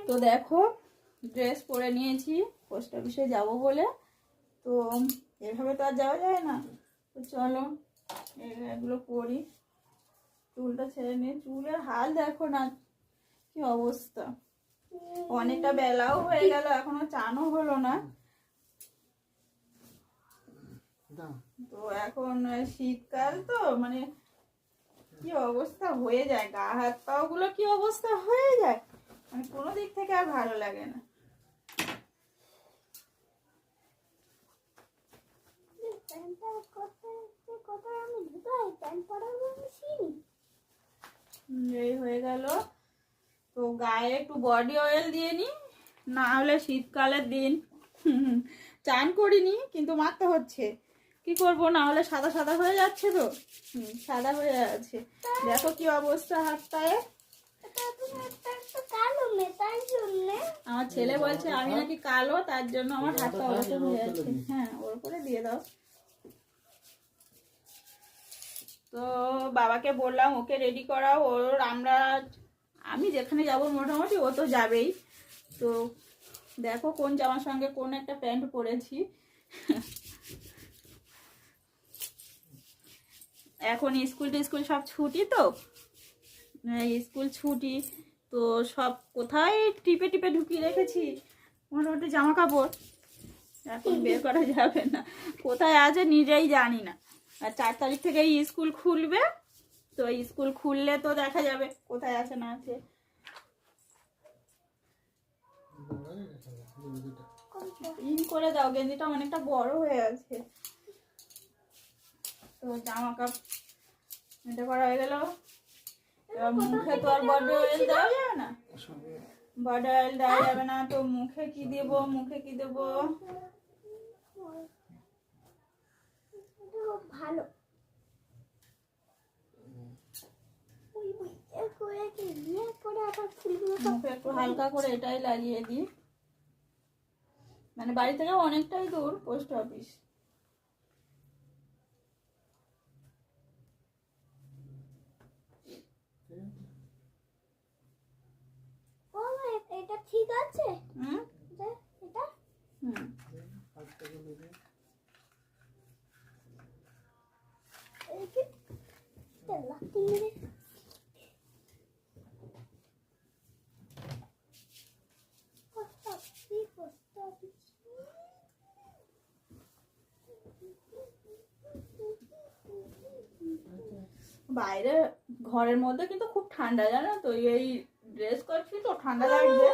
তো দেখো ড্রেস পরে নিয়েছি পোস্ট অফিসে যাবো বলে। তো এভাবে তো আর যাওয়া যায় না, তো চলো এগুলো পরি। চুলটা ছেড়ে নিয়ে, চুলের হাল দেখো না কি অবস্থা। অনেকটা বেলাও হয়ে গেল, এখনো চানও হলো না। তো এখন শীতকাল তো মানে কি অবস্থা হয়ে যায়, গা হাত পাও গুলো কি অবস্থা হয়ে যায়, মানে কোনো দিক থেকে আর ভালো লাগে না। এই হয়ে গেল। তো গায়ে একটু বডি অয়েল দিয়ে নি, না হলে শীতকালের দিন চান করিনি কিন্তু মাখতে হচ্ছে, কি করব, না হলে সাদা সাদা হয়ে যাচ্ছে। তো সাদা হয়ে যাচ্ছে, দেখো কি অবস্থা হাত পায়ে। আমার ছেলে বলছে আমি নাকি কালো, তার জন্য আমার হাতটা ওরকম হয়ে যাচ্ছে। হ্যাঁ, ওর করে দিয়ে দাও। তো বাবাকে বললাম ওকে রেডি করাও, ওর আমি যেখানে যাব মোটামুটি ও তো যাবেই। তো দেখো কোন জামার সঙ্গে কোন একটা প্যান্ট পরেছি। এখন স্কুল সব ছুটি, তো স্কুল ছুটি, তো সব কোথায় টিপে টিপে ঢুকিয়ে রেখেছি মোটামুটি জামা কাপড়, এখন বের করা যাবে না, কোথায় আছে নিজেই জানি না। আর 4 তারিখ থেকে স্কুল খুলবে, তো স্কুল খুললে তো দেখা যাবে কোথায় আছে না আছে। ইন করে দাও, গেঞ্জিটা অনেকটা বড় হয়ে আছে। তো জামা কাপড় এটা করা হয়ে গেল। এবার মুখে তো আর বডি অয়েল দেওয়া যাবে না, বডি অয়েল দেওয়া যাবে না, তো মুখে কি দেবো, মুখে কি দেবো। ভালো মুখে একটু হালকা করে এটাই লাগিয়ে দিই, মানে বাড়ি থেকে অনেকটাই দূর পোস্ট অফিস। এটা ঠিক আছে। হুম, এটা হুম, বাইরে ঘরের মধ্যে কিন্তু খুব ঠান্ডা, জানো তো, এই ড্রেস করছি তো ঠান্ডা লাগছে।